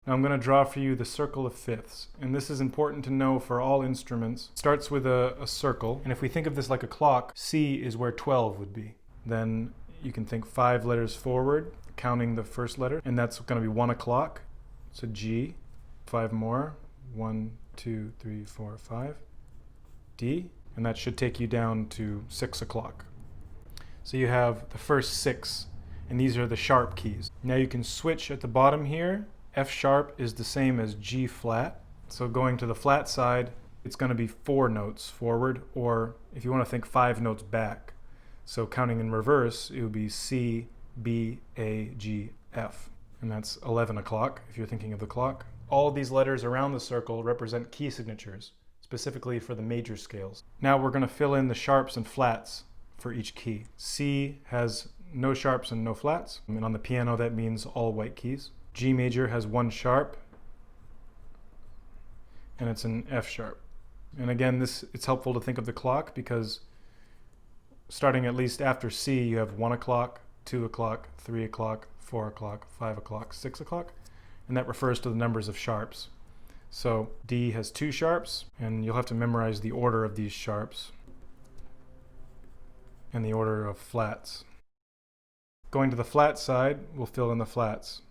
Now I'm going to draw for you the circle of fifths, and this is important to know for all instruments. It starts with a circle, and if we think of this like a clock, C is where 12 would be. Then you can think 5 letters forward, counting the first letter, and that's going to be 1 o'clock. So G, 5 more, 1, 2, 3, 4, 5. D, and that should take you down to 6 o'clock. So you have the first 6, and these are the sharp keys. Now you can switch at the bottom here. F sharp is the same as G flat. So going to the flat side, it's going to be 4 notes forward, or if you want to think 5 notes back. So counting in reverse, it would be C, B, A, G, F. And that's 11 o'clock if you're thinking of the clock. All of these letters around the circle represent key signatures, specifically for the major scales. Now we're going to fill in the sharps and flats for each key. C has no sharps and no flats, and on the piano that means all white keys. G major has 1 sharp, and it's an F sharp. And again, it's helpful to think of the clock because starting at least after C, you have 1 o'clock, 2 o'clock, 3 o'clock, 4 o'clock, 5 o'clock, 6 o'clock, and that refers to the numbers of sharps. So D has 2 sharps, and you'll have to memorize the order of these sharps and the order of flats. Going to the flat side, we'll fill in the flats.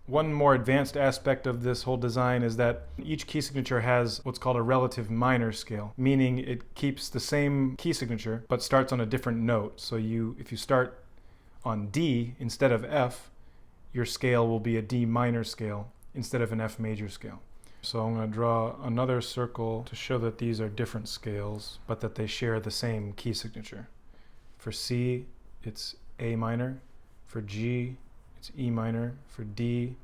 One more advanced aspect of this whole design is that each key signature has what's called a relative minor scale, meaning it keeps the same key signature but starts on a different note. So if you start on D instead of F, your scale will be a D minor scale instead of an F major scale. So I'm going to draw another circle to show that these are different scales, but that they share the same key signature. For C, it's A minor. For G, it's E minor. For D,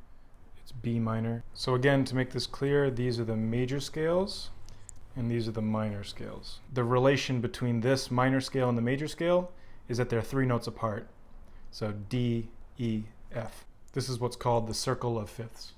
it's B minor. So again, to make this clear, these are the major scales, and these are the minor scales. The relation between this minor scale and the major scale is that they're 3 notes apart. So D, E, F. This is what's called the circle of fifths.